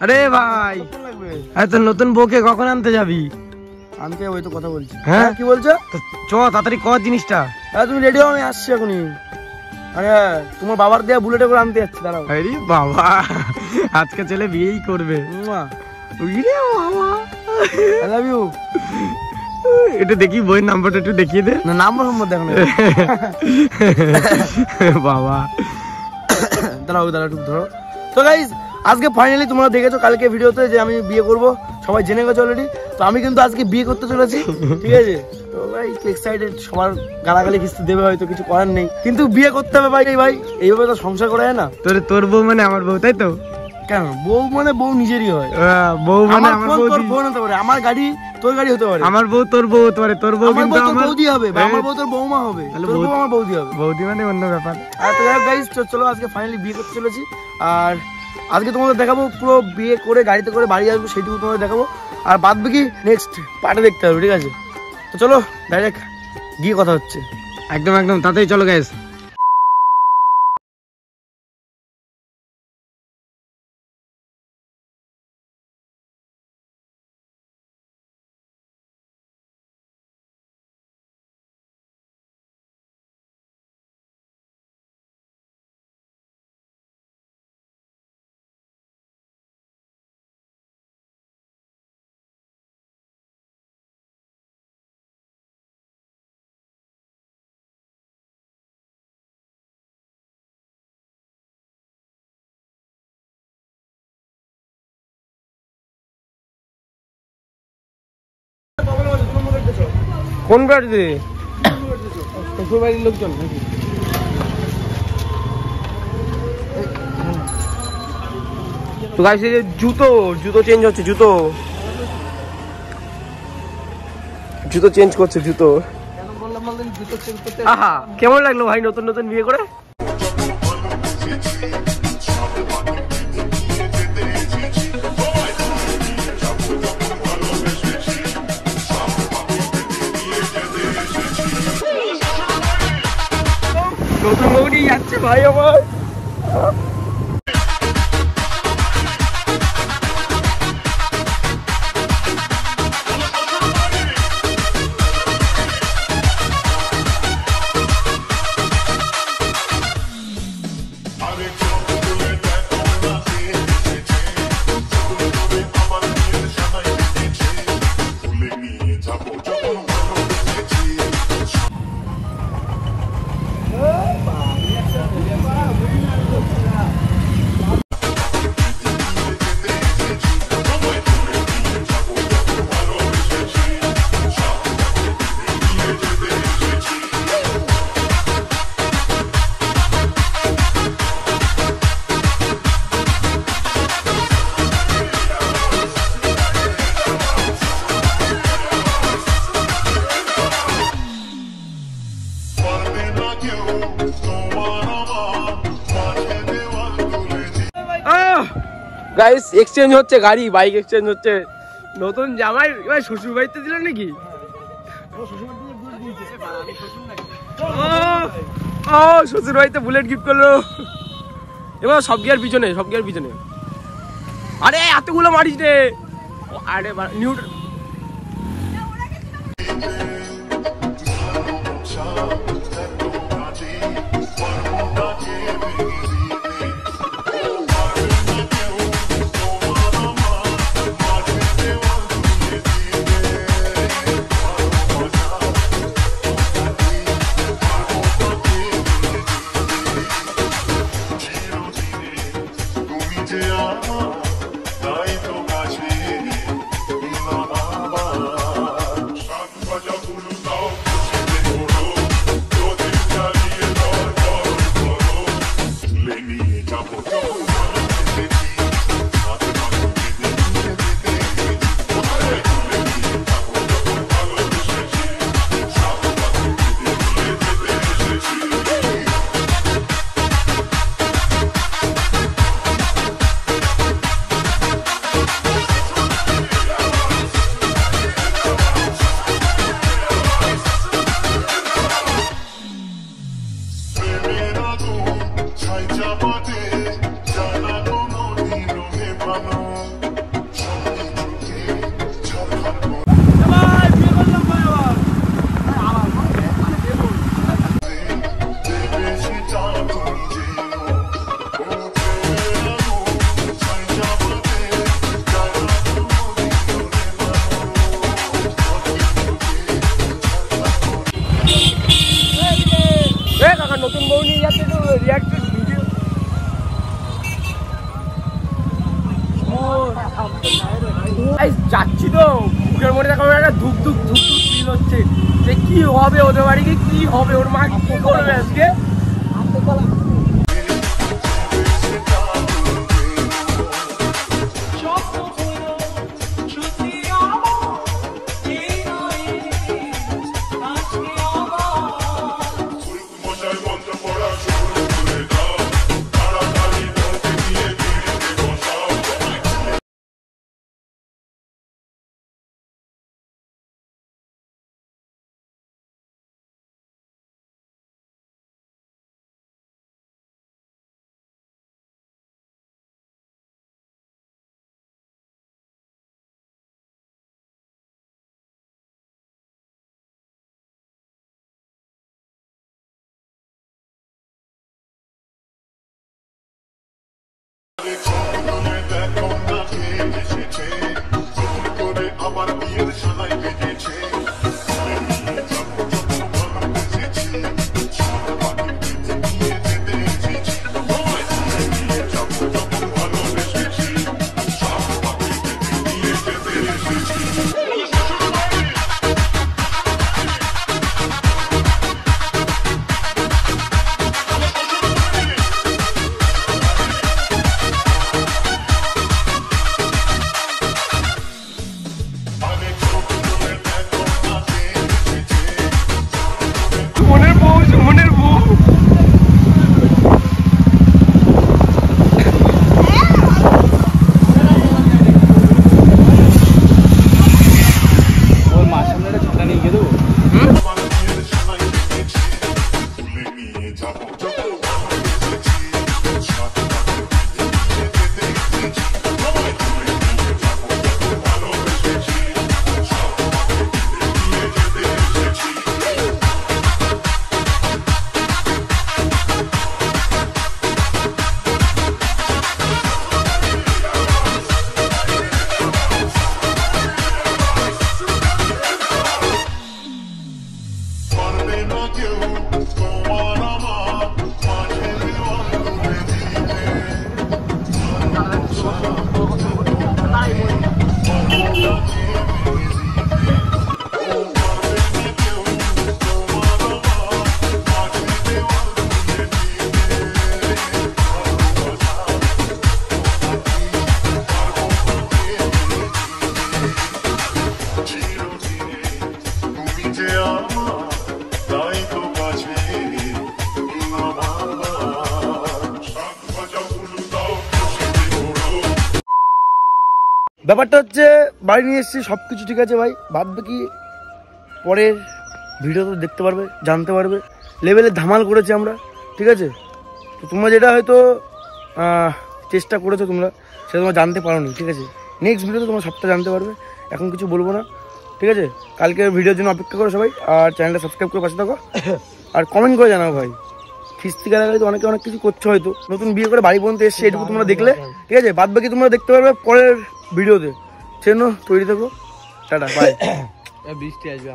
আরে ভাই এত নতুন বউকে কখন আনতে যাবি? আনতে ওই তো কথা বলছি। হ্যাঁ কি বলছো? চ তাড়াতাড়ি কর জিনিসটা। হ্যাঁ তুমি রেডি হও, আমি আসছি এখনই। আরে তোমার বাবার দেয়া বুলেটে করে আনতে যাচ্ছি, দাঁড়াও। আরে বাবা, আজকে ছেলে বিয়েই করবে। I love you. এটা দেখি বইয়ের নাম্বারটা একটু দেখিয়ে দে। না নাম্বার দেখো না বাবা। দাঁড়াও দাঁড়াও একটু ধরো। তো গাইস আজকে ফাইনালি তোমরা দেখেছো কালকে ভিডিওতে যে আমি বিয়ে করব, সবাই জেনে গেছো অলরেডি। তো আমি কিন্তু আজকে বিয়ে করতে চলেছি, ঠিক আছে? তো ভাই এক্সাইটেড, সবার গালাগালি কিস্তি দেবে, হয়তো কিছু করার নেই, কিন্তু বিয়ে করতে হবে ভাই। ভাই এইভাবে তো সংসার করা যায় না। তোর বউ মানে আমার বউ, তাই তো? কেন বউ মানে বউ নিজেরই হয়। বউ মানে আমার বউ, তোর বউ হতে পারে, আমার গাড়ি তোর গাড়ি হতে পারে, আমার বউ তোর বউ হতে পারে, তোর বউ কিন্তু আমার বৌদি হবে, আমার বউ তোর বৌমা হবে, তোর বউ আমার বৌদি হবে। বৌদি মানে অন্য ব্যাপার। আর তো গাইস চলো আজকে ফাইনালি বিয়ে করতে চলেছি। আর আজকে তোমাদের দেখাবো পুরো বিয়ে করে গাড়িতে করে বাড়ি আসবো, সেইটুকু তোমাদের দেখাবো। আর বাদ বাকি নেক্সট পার্টে দেখতে হবে, ঠিক আছে? তো চলো ডাইরেক্ট গিয়ে কথা হচ্ছে। একদম একদম তাতেই চলো গাইস। কোন বাড়িতে? শ্বশুর বাড়ির লোকজন নাকি? তো গাইস এই যে জুতো চেঞ্জ হচ্ছে, জুতো চেঞ্জ করছে, জুতো। আহা কেমন লাগলো ভাই নতুন নতুন বিয়ে করে? নতুন বউ নিয়ে যাচ্ছে ভাই আমার। গাইস এক্সচেঞ্জ হচ্ছে গাড়ি, বাইক এক্সচেঞ্জ হচ্ছে। নতুন জামাই এবার শ্বশুর বাড়িতে দিল নাকি? ও শ্বশুর বাড়িতে বুলেট গিফট করলো। এবার সব গিয়ার পিছনে, সব গিয়ার পিছনে। আরে এতগুলো মারিস রে। আরে নিউ নতুন বউ নিয়ে যাচ্ছে তো রিয়াক্ট ভিডিও যাচ্ছি তো বুকের মধ্যে দেখো একটা ধুক ধুক ধুক ধুক ফিল হচ্ছে যে কি হবে ওদের বাড়ি গিয়ে কি হবে ওর মা কি করবে আজকে আমার বিয়ের সানাই বেজেছে ব্যাপারটা হচ্ছে বাড়ি নিয়ে এসেছি সবকিছু ঠিক আছে ভাই ভাববে কি পরের ভিডিও তো দেখতে পারবে জানতে পারবে লেভেলে ধামাল করেছি আমরা ঠিক আছে তো তোমরা যেটা হয়তো চেষ্টা করেছো তোমরা সেটা তোমরা জানতে পারোনি ঠিক আছে নেক্সট ভিডিওতে তোমরা সবটা জানতে পারবে এখন কিছু বলবো না ঠিক আছে কালকের ভিডিওর জন্য অপেক্ষা করো সবাই আর চ্যানেলটা সাবস্ক্রাইব করে পাশে থাকো আর কমেন্ট করে জানাও ভাই খিস্তি গালাগালি তো অনেকে অনেক কিছু করছো হয়তো নতুন বিয়ে করে বাড়ি পর্যন্ত এসছে এটুকু তোমরা দেখলে ঠিক আছে বাদ বাকি তোমরা দেখতে পারবে পরের ভিডিওতে সেজন্য তৈরি থাকো টাটা বাই বৃষ্টি আসবে